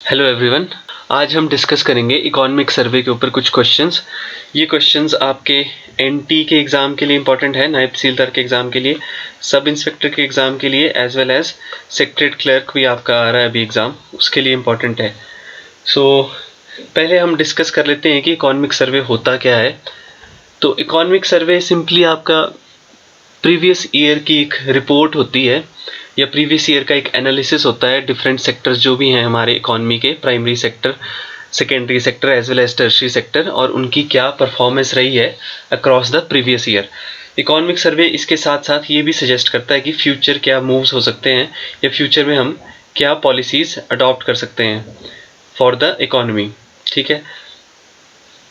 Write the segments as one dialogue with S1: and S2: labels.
S1: Hello everyone. आज हम discuss करेंगे इकोनॉमिक सर्वे के ऊपर कुछ क्वेश्चंस। ये क्वेश्चंस आपके एनटी के एग्ज़ाम के लिए इंपॉर्टेंट है, नायब तहसीलदार के एग्ज़ाम के लिए, सब इंस्पेक्टर के एग्ज़ाम के लिए, as well as secretariat clerk भी आपका आ रहा है अभी एग्ज़ाम, उसके लिए इंपॉर्टेंट है। पहले हम डिस्कस कर लेते हैं कि इकोनॉमिक सर्वे होता क्या है। तो इकोनॉमिक सर्वे सिंपली आपका प्रीवियस ईयर की एक रिपोर्ट होती है या प्रीवियस ईयर का एक एनालिसिस होता है। डिफरेंट सेक्टर्स जो भी हैं हमारे इकोनॉमी के, primary sector, secondary sector as well as tertiary sector, और उनकी क्या परफॉर्मेंस रही है across the previous year. Economic survey इसके साथ साथ ये भी सजेस्ट करता है कि फ्यूचर क्या मूव्स हो सकते हैं या फ्यूचर में हम क्या पॉलिसीज़ अडॉप्ट कर सकते हैं फॉर द इकोनॉमी। ठीक है।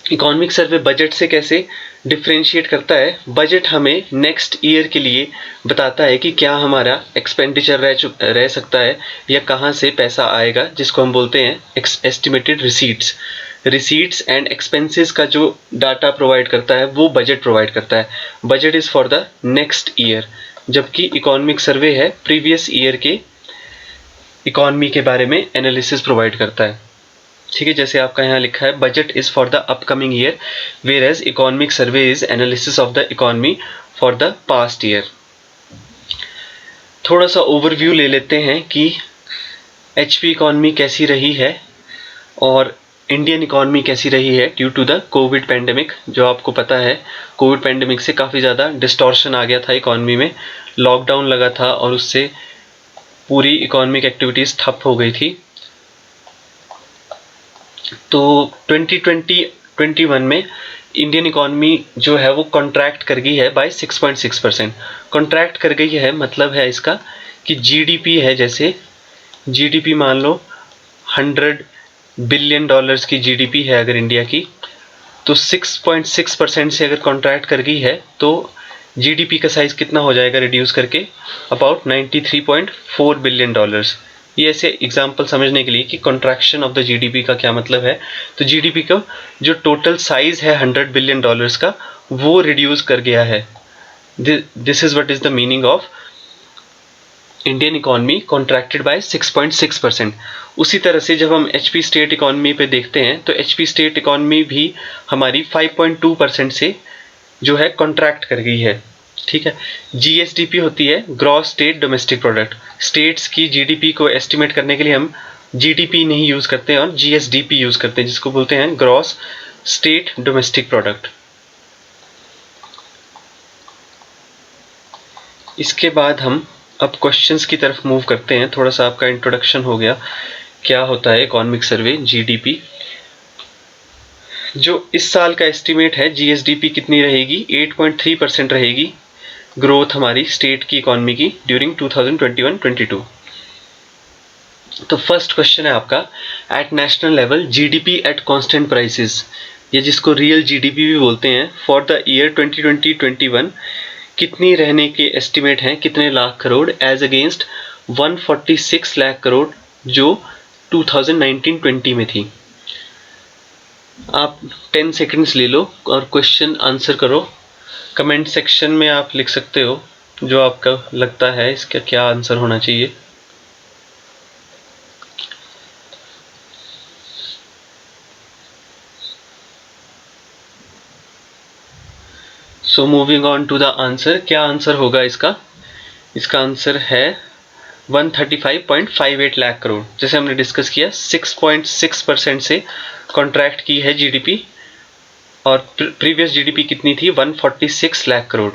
S1: इकोनॉमिक सर्वे बजट से कैसे डिफ्रेंशिएट करता है? बजट हमें नेक्स्ट ईयर के लिए बताता है कि क्या हमारा एक्सपेंडिचर रह सकता है या कहाँ से पैसा आएगा, जिसको हम बोलते हैं एस्टिमेटेड रिसीट्स एंड एक्सपेंसेस का जो डाटा प्रोवाइड करता है वो बजट प्रोवाइड करता है। Budget is for the next year, जबकि इकोनॉमिक सर्वे है प्रीवियस ईयर के इकोनॉमी के बारे में एनालिसिस प्रोवाइड करता है। ठीक है, जैसे आपका यहाँ लिखा है budget is for the upcoming year, whereas economic survey is analysis of the economy for the past year. थोड़ा सा ओवरव्यू ले लेते हैं कि एचपी इकोनॉमी कैसी रही है और इंडियन इकोनॉमी कैसी रही है due to the covid pandemic. जो आपको पता है, कोविड पेंडेमिक से काफ़ी ज़्यादा डिस्टॉर्शन आ गया था इकोनॉमी में, लॉकडाउन लगा था और उससे पूरी इकोनॉमिक एक्टिविटीज़ ठप हो गई थी। तो 2020-21 में इंडियन इकोनॉमी जो है वो कॉन्ट्रैक्ट कर गई है बाय 6.6%। कॉन्ट्रैक्ट कर गई है मतलब है इसका कि जीडीपी है, जैसे जीडीपी मान लो $100 बिलियन की जीडीपी है अगर इंडिया की, तो 6.6% से अगर कॉन्ट्रैक्ट कर गई है तो जीडीपी का साइज़ कितना हो जाएगा रिड्यूस करके, अबाउट $93.4 बिलियन। ये ऐसे एग्जाम्पल समझने के लिए कि कॉन्ट्रैक्शन ऑफ द जीडीपी का क्या मतलब है। तो जीडीपी का जो टोटल साइज है $100 बिलियन का, वो रिड्यूस कर गया है। This is what is the meaning of Indian economy contracted by 6.6%। उसी तरह से जब हम एचपी स्टेट इकोनॉमी पे देखते हैं तो एचपी स्टेट इकोनॉमी भी हमारी 5.2% से जो है कॉन्ट्रैक्ट कर गई है। ठीक है। जीएसडीपी होती है gross state domestic product. States की जीडीपी को एस्टिमेट करने के लिए हम जीडीपी नहीं यूज़ करते हैं और जीएसडीपी यूज़ करते हैं, जिसको बोलते हैं ग्रॉस स्टेट डोमेस्टिक प्रोडक्ट। इसके बाद हम अब क्वेश्चंस की तरफ मूव करते हैं। थोड़ा सा आपका इंट्रोडक्शन हो गया क्या होता है इकोनॉमिक सर्वे, जीडीपी। जो इस साल का एस्टिमेट है जीएसडीपी कितनी रहेगी, 8.3% रहेगी ग्रोथ हमारी स्टेट की इकोनॉमी की ड्यूरिंग 2021-22। तो फर्स्ट क्वेश्चन है आपका, at national level GDP at constant prices, ये जिसको रियल जीडीपी भी बोलते हैं, फॉर द ईयर 2020-21 कितनी रहने के एस्टिमेट हैं, कितने लाख करोड़, एज अगेंस्ट 146 लाख करोड़ जो 2019-20 में थी। आप 10 सेकंड्स ले लो और क्वेश्चन आंसर करो। कमेंट सेक्शन में आप लिख सकते हो जो आपका लगता है इसका क्या आंसर होना चाहिए। So moving on to the answer, क्या आंसर होगा इसका? इसका आंसर है 135.58 लाख करोड़। जैसे हमने डिस्कस किया 6.6% से कॉन्ट्रैक्ट की है जीडीपी और प्रीवियस जीडीपी कितनी थी, 146 लाख करोड़।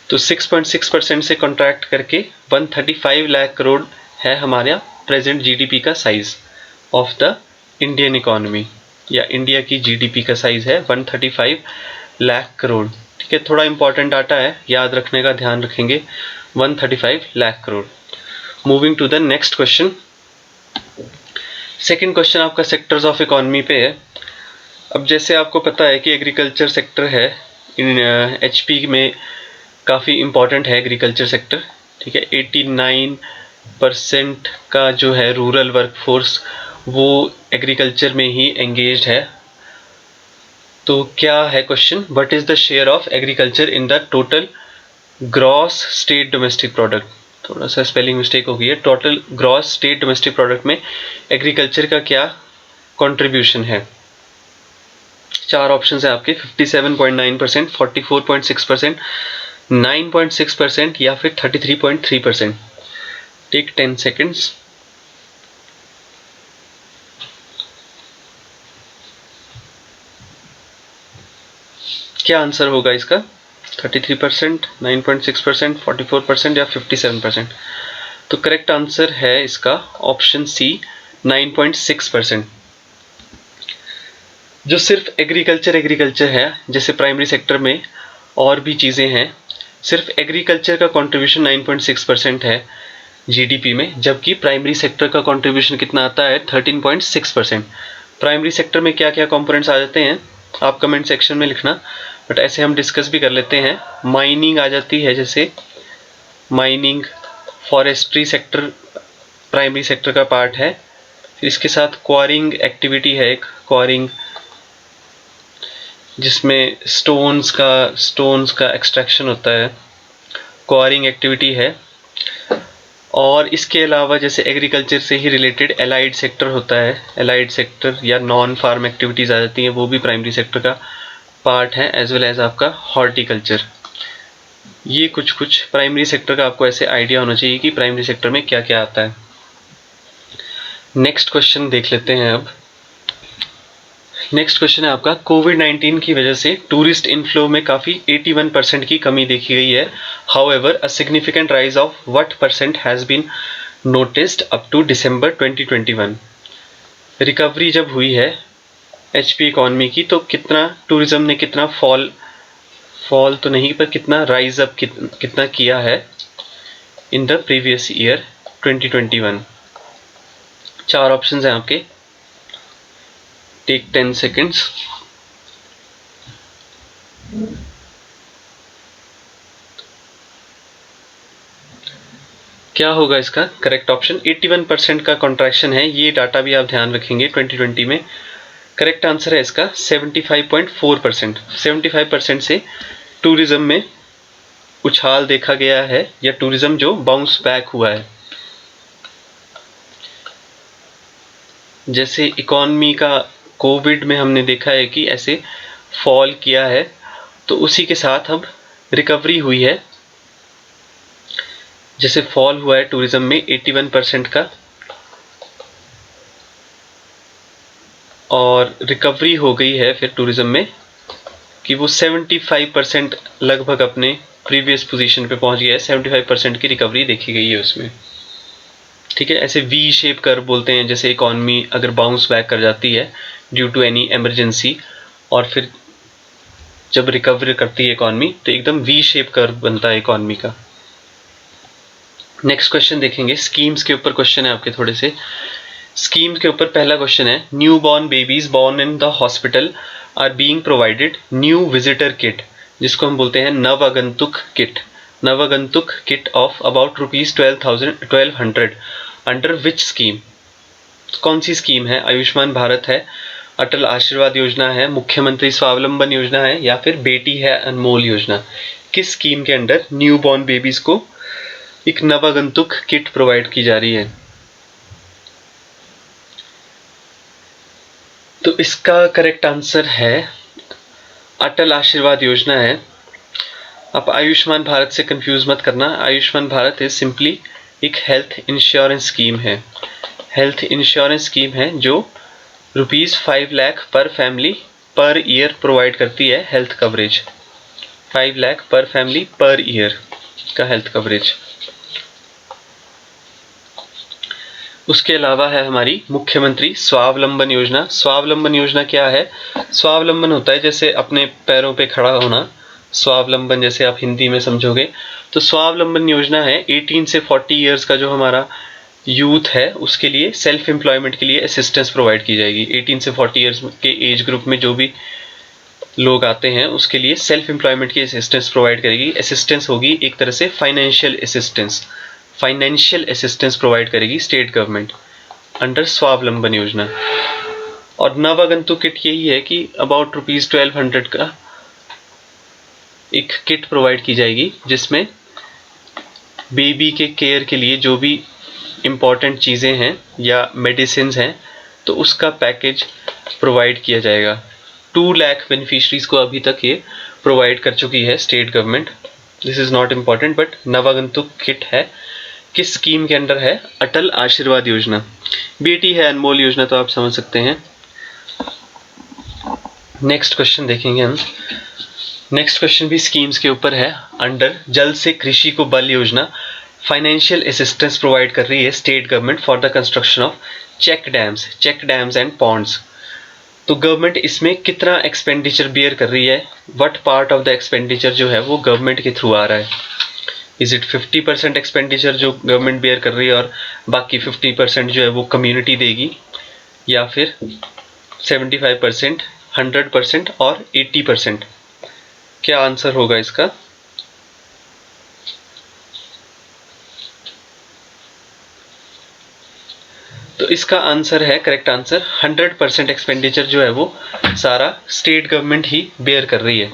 S1: तो 6.6% से कॉन्ट्रैक्ट करके 135 लाख करोड़ है हमारा प्रेजेंट जीडीपी का size of the Indian economy, या इंडिया की जीडीपी का साइज है 135 लाख करोड़। ठीक है, थोड़ा इंपॉर्टेंट डाटा है, याद रखने का ध्यान रखेंगे, 135 lakh crore. Moving to the next question. Second question आपका सेक्टर्स ऑफ इकोनॉमी पे है। अब जैसे आपको पता है कि एग्रीकल्चर सेक्टर है इन एचपी में, काफ़ी इम्पॉर्टेंट है एग्रीकल्चर सेक्टर। ठीक है, 89% का जो है रूरल वर्कफोर्स वो एग्रीकल्चर में ही एंगेज्ड है। तो क्या है question, what is the share of agriculture in the total gross state domestic product. थोड़ा सा स्पेलिंग मिस्टेक हो गई है। Total gross state domestic product में एग्रीकल्चर का क्या कंट्रीब्यूशन है? 4 ऑप्शन है आपके, 57.9%, 44.6%, 9.6% या फिर 33.3%। Take 10 seconds. क्या आंसर होगा इसका? 33%, 9.6%, 44% या 57%? तो करेक्ट आंसर है इसका ऑप्शन सी, 9.6%। जो सिर्फ एग्रीकल्चर है, जैसे प्राइमरी सेक्टर में और भी चीज़ें हैं, सिर्फ एग्रीकल्चर का कंट्रीब्यूशन 9.6% है जीडीपी में, जबकि प्राइमरी सेक्टर का कंट्रीब्यूशन कितना आता है? 13.6%। प्राइमरी सेक्टर में क्या क्या कंपोनेंट्स आ जाते हैं आप कमेंट सेक्शन में लिखना, बट ऐसे हम डिस्कस भी कर लेते हैं। माइनिंग आ जाती है, जैसे mining, forestry sector primary sector का पार्ट है। फिर इसके साथ क्वारिंग एक्टिविटी है, एक क्वारिंग जिसमें स्टोन्स का एक्सट्रैक्शन होता है, क्वारिंग एक्टिविटी है। और इसके अलावा जैसे एग्रीकल्चर से ही रिलेटेड एलाइड सेक्टर होता है, एलाइड सेक्टर या नॉन फार्म एक्टिविटीज़ आ जाती हैं, वो भी प्राइमरी सेक्टर का पार्ट है, एज वेल एज आपका हॉर्टिकल्चर। ये कुछ प्राइमरी सेक्टर का आपको ऐसे आइडिया होना चाहिए कि प्राइमरी सेक्टर में क्या क्या आता है। नेक्स्ट क्वेश्चन देख लेते हैं अब। नेक्स्ट क्वेश्चन है आपका, कोविड-19 की वजह से टूरिस्ट इनफ्लो में काफ़ी 81% की कमी देखी गई है। However a significant rise of what percent has been noticed up to December 2021। Recovery जब हुई है एचपी इकॉनमी की, तो कितना टूरिज्म ने कितना फॉल तो नहीं, पर कितना राइज अप कितना किया है in the previous year 2021? 4 options हैं आपके, टेक 10 सेकेंड्स। क्या होगा इसका करेक्ट ऑप्शन? 81% का कॉन्ट्रैक्शन है, ये डाटा भी आप ध्यान रखेंगे 2020 में। करेक्ट आंसर है इसका 75.4%। 75% से टूरिज्म में उछाल देखा गया है, या टूरिज्म जो बाउंस बैक हुआ है। जैसे इकॉनमी का कोविड में हमने देखा है कि ऐसे फॉल किया है, तो उसी के साथ अब रिकवरी हुई है। जैसे फॉल हुआ है टूरिज्म में 81% का, और रिकवरी हो गई है फिर टूरिज्म में कि वो 75% लगभग अपने प्रीवियस पोजीशन पे पहुंच गया है। 75% की रिकवरी देखी गई है उसमें। ठीक है, ऐसे वी शेप कर्व बोलते हैं, जैसे इकॉनमी अगर बाउंस बैक कर जाती है ड्यू टू एनी इमरजेंसी, और फिर जब रिकवर करती है इकॉनमी, तो एकदम वी शेप कर्व बनता है इकॉनमी का। नेक्स्ट क्वेश्चन देखेंगे, स्कीम्स के ऊपर क्वेश्चन है आपके थोड़े से। स्कीम्स के ऊपर पहला क्वेश्चन है, new born babies born in the hospital are being provided new visitor kit, जिसको हम बोलते हैं नवागंतुक किट। नवागंतुक kit of about ₹1200 under which scheme? कौन सी स्कीम है? आयुष्मान भारत है, अटल आशीर्वाद योजना है, मुख्यमंत्री स्वावलंबन योजना है, या फिर बेटी है अनमोल योजना? किस स्कीम के अंडर न्यू बॉर्न बेबीज को एक नवागंतुक किट प्रोवाइड की जा रही है? तो इसका करेक्ट आंसर है अटल आशीर्वाद योजना है। आप आयुष्मान भारत से कंफ्यूज मत करना। आयुष्मान भारत इज सिंपली एक हेल्थ इंश्योरेंस स्कीम है। हेल्थ इंश्योरेंस स्कीम है जो ₹5 लाख पर फैमिली पर ईयर प्रोवाइड करती है हेल्थ कवरेज। 5 लाख पर फैमिली पर ईयर का हेल्थ कवरेज। उसके अलावा है हमारी मुख्यमंत्री स्वावलंबन योजना। स्वावलंबन योजना क्या है? स्वावलंबन होता है जैसे अपने पैरों पे खड़ा होना। स्वावलंबन जैसे आप हिंदी में समझोगे तो स्वावलंबन योजना है 18 से 40 इयर्स का जो हमारा यूथ है उसके लिए सेल्फ एम्प्लॉयमेंट के लिए असिस्टेंस प्रोवाइड की जाएगी। 18 से 40 इयर्स के एज ग्रुप में जो भी लोग आते हैं उसके लिए सेल्फ एम्प्लॉयमेंट की असिस्टेंस प्रोवाइड करेगी। असिस्टेंस होगी एक तरह से फाइनेंशियल असिस्टेंस प्रोवाइड करेगी स्टेट गवर्नमेंट अंडर स्वावलंबन योजना। और नवागंतुक किट यही है कि अबाउट ₹1200 का एक किट प्रोवाइड की जाएगी जिसमें बेबी के केयर के लिए जो भी इम्पॉर्टेंट चीज़ें हैं या मेडिसिन हैं, तो उसका पैकेज प्रोवाइड किया जाएगा। 2 लाख बेनिफिशरीज को अभी तक ये प्रोवाइड कर चुकी है state government. This is not important, but नवागंतुक किट है, किस स्कीम के अंडर है? अटल आशीर्वाद योजना। बेटी है अनमोल योजना, तो आप समझ सकते हैं। नेक्स्ट क्वेश्चन देखेंगे हम। नेक्स्ट क्वेश्चन भी स्कीम्स के ऊपर है। अंडर जल से कृषि को बल योजना फाइनेंशियल असिस्टेंस प्रोवाइड कर रही है state government for the construction of check dams and ponds. तो गवर्नमेंट इसमें कितना एक्सपेंडिचर बियर कर रही है? What part of the expenditure जो है वो गवर्नमेंट के थ्रू आ रहा है? इज इट 50% एक्सपेंडिचर जो गवर्नमेंट बियर कर रही है और बाकी 50% जो है वो कम्युनिटी देगी, या फिर 75%, 100% और 80%? क्या आंसर होगा इसका? तो इसका आंसर है, करेक्ट आंसर 100% एक्सपेंडिचर जो है वो सारा स्टेट गवर्नमेंट ही बेयर कर रही है।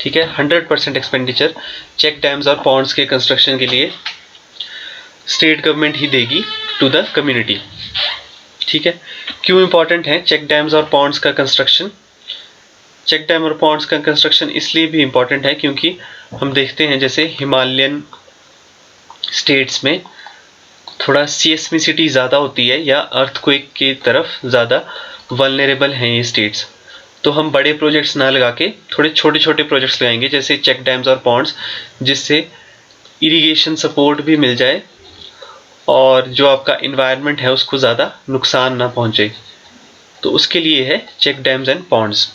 S1: ठीक है, 100% एक्सपेंडिचर चेक डैम्स और पॉन्ड्स के कंस्ट्रक्शन के लिए स्टेट गवर्नमेंट ही देगी टू द कम्युनिटी। ठीक है, क्यों इंपॉर्टेंट है चेक डैम्स और पॉन्ड्स का कंस्ट्रक्शन? चेक डैम और पॉन्ड्स का कंस्ट्रक्शन इसलिए भी इम्पॉर्टेंट है क्योंकि हम देखते हैं जैसे हिमालयन स्टेट्स में थोड़ा सीस्मिसिटी ज़्यादा होती है या अर्थक्वेक की तरफ ज़्यादा वल्नरेबल हैं ये स्टेट्स। तो हम बड़े प्रोजेक्ट्स ना लगा के थोड़े छोटे छोटे प्रोजेक्ट्स लगाएंगे जैसे चेक डैम्स और पॉन्ड्स, जिससे इरिगेशन सपोर्ट भी मिल जाए और जो आपका इन्वायरमेंट है उसको ज़्यादा नुकसान ना पहुँचे। तो उसके लिए है चेक डैम्स एंड पॉन्ड्स।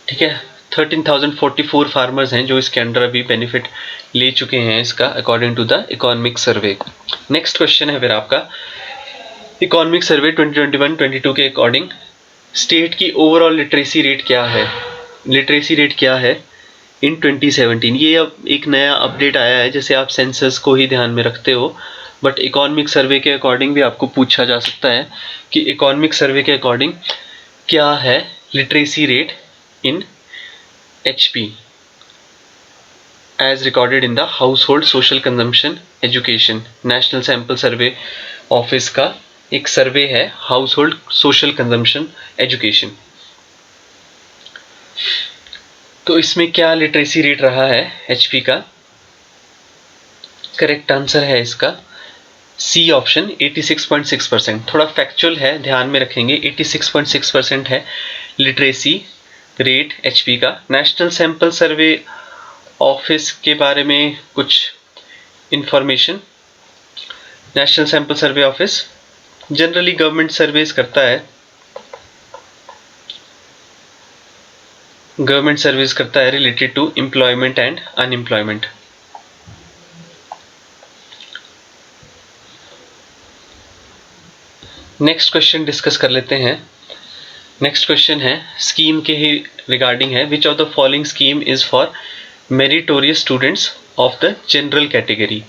S1: ठीक है, 13,044 फार्मर्स हैं जो इसके अंडर अभी बेनिफिट ले चुके हैं इसका, according to the economic survey. Next question है फिर आपका, इकोनॉमिक सर्वे 2021-22 के अकॉर्डिंग स्टेट की ओवरऑल लिटरेसी रेट क्या है? लिटरेसी रेट क्या है इन 2017? ये अब एक नया अपडेट आया है, जैसे आप सेंसस को ही ध्यान में रखते हो, बट इकोनॉमिक सर्वे के अकॉर्डिंग भी आपको पूछा जा सकता है कि इकोनॉमिक सर्वे के अकॉर्डिंग क्या है literacy rate in HP as recorded in the household social consumption education। National sample survey office का एक सर्वे है हाउसहोल्ड सोशल कंजम्पशन एजुकेशन। तो इसमें क्या लिटरेसी रेट रहा है HP का? करेक्ट आंसर है इसका सी ऑप्शन 86.6%। थोड़ा फैक्चुअल है, ध्यान में रखेंगे। 86.6% है लिटरेसी रेट HP का। नेशनल सैंपल सर्वे ऑफिस के बारे में कुछ information. National sample survey office generally government surveys करता है, गवर्नमेंट सर्विस करता है related to employment and unemployment. Next question discuss कर लेते हैं। नेक्स्ट क्वेश्चन है स्कीम के ही रिगार्डिंग है। Which of the following scheme is for meritorious students of the general category?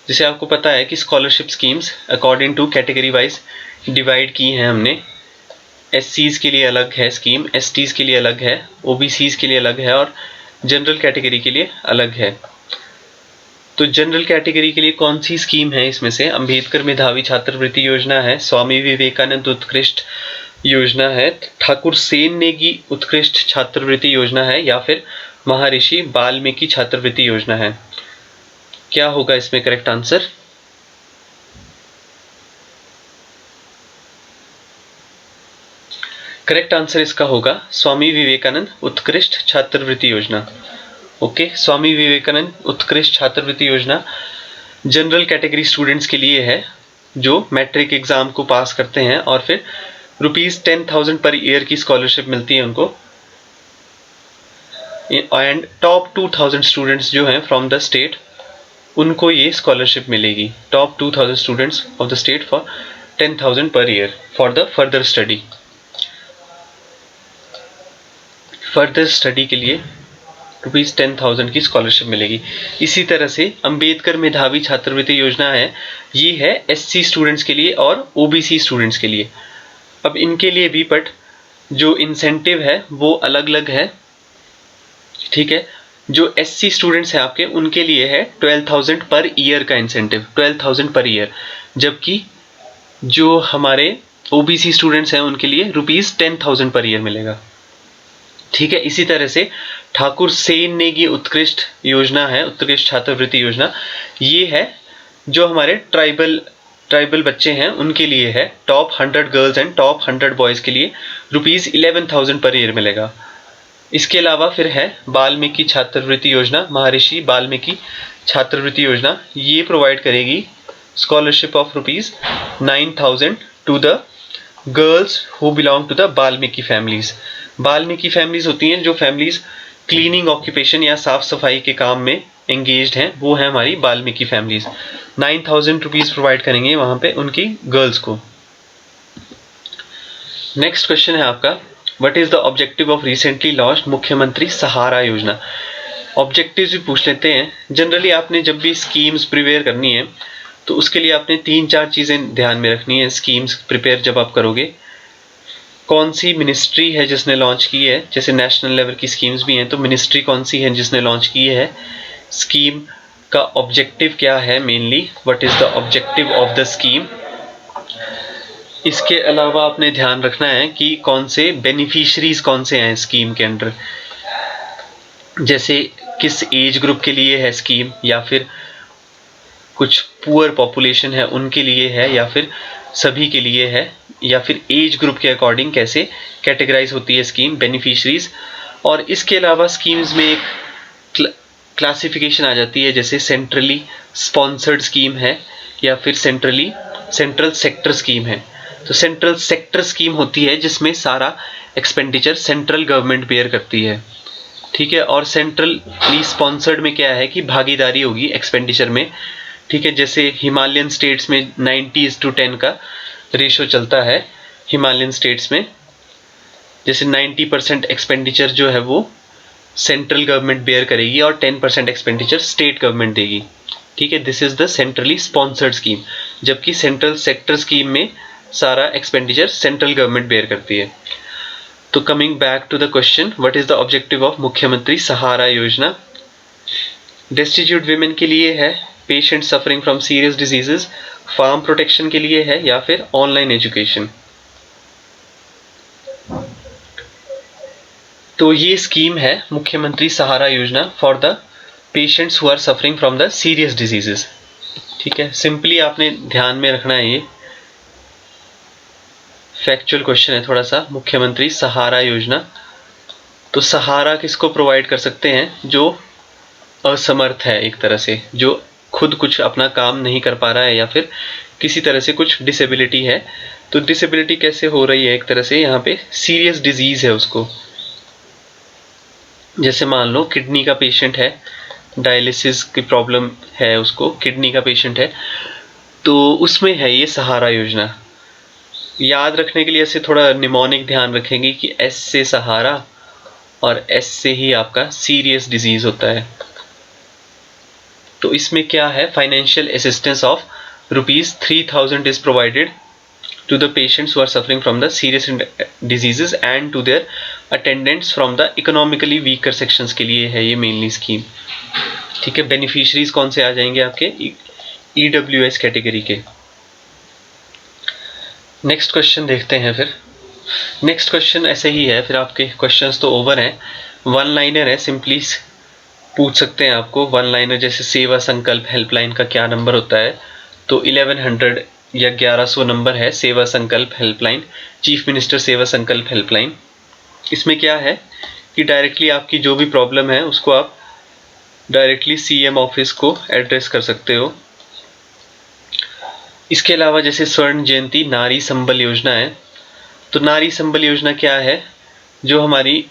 S1: जैसे आपको पता है कि scholarship schemes according to category wise divide की हैं हमने। SCs के लिए अलग है स्कीम, STs के लिए अलग है, OBCs के लिए अलग है और जनरल कैटेगरी के लिए अलग है। तो जनरल कैटेगरी के लिए कौन सी स्कीम है इसमें से? अंबेडकर मेधावी छात्रवृत्ति योजना है, स्वामी विवेकानंद उत्कृष्ट योजना है, ठाकुर सेन नेगी उत्कृष्ट छात्रवृत्ति योजना है, या फिर महर्षि वाल्मीकि छात्रवृत्ति योजना है? क्या होगा इसमें करेक्ट आंसर? करेक्ट आंसर इसका होगा स्वामी विवेकानंद उत्कृष्ट छात्रवृत्ति योजना। ओके, स्वामी विवेकानंद उत्कृष्ट छात्रवृत्ति योजना जनरल कैटेगरी स्टूडेंट्स के लिए है जो मैट्रिक एग्जाम को पास करते हैं और फिर ₹10,000 पर ईयर की स्कॉलरशिप मिलती है उनको, एंड टॉप 2,000 स्टूडेंट्स जो हैं फ्रॉम द स्टेट उनको ये स्कॉलरशिप मिलेगी। Top 2,000 students of the state for 10,000 per year for the further study. Further study के लिए ₹10,000 की स्कॉलरशिप मिलेगी। इसी तरह से अंबेडकर मेधावी छात्रवृत्ति योजना है, ये है SC स्टूडेंट्स के लिए और OBC स्टूडेंट्स के लिए। अब इनके लिए भी, बट जो इंसेंटिव है वो अलग अलग है। ठीक है, जो एससी स्टूडेंट्स हैं आपके, उनके लिए है 12,000 पर ईयर का इंसेंटिव, 12,000 पर ईयर, जबकि जो हमारे ओबीसी स्टूडेंट्स हैं उनके लिए ₹10,000 पर ईयर मिलेगा। ठीक है, इसी तरह से ठाकुर सेन नेगी उत्कृष्ट योजना है, उत्कृष्ट छात्रवृत्ति योजना, ये है जो हमारे ट्राइबल बच्चे हैं उनके लिए है। Top 100 girls and top 100 boys के लिए ₹11,000 पर ईयर मिलेगा। इसके अलावा फिर है वाल्मीकि छात्रवृत्ति योजना, महर्षि वाल्मीकि छात्रवृत्ति योजना, ये प्रोवाइड करेगी scholarship of ₹9,000 to the girls who belong to the Valmiki families. Valmiki families होती हैं जो फैमिलीज क्लीनिंग ऑक्यूपेशन या साफ सफाई के काम में एंगेज्ड हैं, वो है हमारी वाल्मीकि फैमिलीज। 9,000 रुपीज़ प्रोवाइड करेंगे वहाँ पे उनकी गर्ल्स को। नेक्स्ट क्वेश्चन है आपका, what is the objective of recently launched मुख्यमंत्री सहारा योजना। ऑब्जेक्टिव्स भी पूछ लेते हैं। जनरली आपने जब भी स्कीम्स प्रिपेयर करनी है तो उसके लिए आपने 3-4 चीज़ें ध्यान में रखनी है। स्कीम्स प्रिपेयर जब आप करोगे, कौन सी मिनिस्ट्री है जिसने लॉन्च की है, जैसे नेशनल लेवल की स्कीम्स भी हैं तो मिनिस्ट्री कौन सी है जिसने लॉन्च की है, स्कीम का ऑब्जेक्टिव क्या है, mainly what is the objective of the scheme. इसके अलावा आपने ध्यान रखना है कि कौन से बेनिफिशरीज कौन से हैं स्कीम के अंडर, जैसे किस एज ग्रुप के लिए है स्कीम, या फिर कुछ पुअर पॉपुलेशन है उनके लिए है, या फिर सभी के लिए है, या फिर एज ग्रुप के अकॉर्डिंग कैसे कैटेगराइज होती है स्कीम बेनिफिशरीज। और इसके अलावा स्कीम्स में एक क्लासिफिकेशन आ जाती है, जैसे सेंट्रली स्पॉन्सर्ड स्कीम है या फिर सेंट्रल सेक्टर स्कीम है। तो सेंट्रल सेक्टर स्कीम होती है जिसमें सारा एक्सपेंडिचर सेंट्रल गवर्नमेंट बेयर करती है। ठीक है, और सेंट्रली स्पॉन्सर्ड में क्या है कि भागीदारी होगी एक्सपेंडिचर में। ठीक है, जैसे हिमालयन स्टेट्स में 90:10 का रेशो चलता है। हिमालयन स्टेट्स में जैसे 90% एक्सपेंडिचर जो है वो सेंट्रल गवर्नमेंट बेयर करेगी और 10% एक्सपेंडिचर स्टेट गवर्नमेंट देगी। ठीक है, this is the centrally sponsored scheme. जबकि सेंट्रल सेक्टर स्कीम में सारा एक्सपेंडिचर सेंट्रल गवर्नमेंट बेयर करती है। तो coming back to the question, what is the objective of Mukhyamantri Sahara Yojana. Destitute women के लिए है, patient suffering from serious diseases, farm protection के लिए है, या फिर ऑनलाइन एजुकेशन। तो ये स्कीम है Mukhyamantri Sahara Yojana for the patients who are suffering from the serious diseases. ठीक है, सिंपली आपने ध्यान में रखना है, ये फैक्चुअल क्वेश्चन है थोड़ा सा। मुख्यमंत्री सहारा योजना, तो सहारा किसको प्रोवाइड कर सकते हैं, जो असमर्थ है एक तरह से, जो खुद कुछ अपना काम नहीं कर पा रहा है, या फिर किसी तरह से कुछ डिसेबिलिटी है। तो डिसेबिलिटी कैसे हो रही है, एक तरह से यहाँ पे सीरियस डिजीज है उसको, जैसे मान लो किडनी का पेशेंट है, डायलिसिस की प्रॉब्लम है उसको, किडनी का पेशेंट है, तो उसमें है ये सहारा योजना। याद रखने के लिए ऐसे थोड़ा निमोनिक ध्यान रखेंगे कि एस से सहारा और एस से ही आपका सीरियस डिजीज होता है। तो इसमें क्या है, financial assistance of ₹3,000 is provided to the patients who are suffering from the serious diseases and to their attendants from the economically weaker sections के लिए है ये मेनली स्कीम। ठीक है, बेनिफिशरीज कौन से आ जाएंगे आपके, EWS कैटेगरी के। नेक्स्ट क्वेश्चन देखते हैं फिर। नेक्स्ट क्वेश्चन ऐसे ही है, फिर आपके क्वेश्चंस तो ओवर हैं। वन लाइनर है, सिंपली पूछ सकते हैं आपको वन लाइनर, जैसे सेवा संकल्प हेल्पलाइन का क्या नंबर होता है, तो 1100 या 1100 नंबर है सेवा संकल्प हेल्पलाइन, चीफ मिनिस्टर सेवा संकल्प हेल्पलाइन। इसमें क्या है कि डायरेक्टली आपकी जो भी प्रॉब्लम है उसको आप डायरेक्टली CM ऑफिस को एड्रेस कर सकते हो। इसके अलावा जैसे स्वर्ण जयंती नारी संबल योजना है, तो नारी संबल योजना क्या है, जो हमारी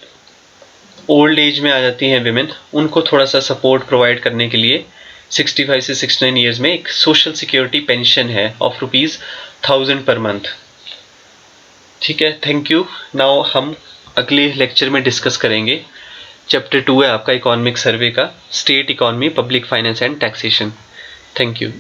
S1: ओल्ड एज में आ जाती हैं विमेन, उनको थोड़ा सा सपोर्ट प्रोवाइड करने के लिए 65 से 69 ईयर्स में एक सोशल सिक्योरिटी पेंशन है ऑफ ₹1000 पर मंथ। ठीक है, थैंक यू। नाउ हम अगले लेक्चर में डिस्कस करेंगे। चैप्टर 2 है आपका इकोनॉमिक सर्वे का, state economy, public finance and taxation. Thank you.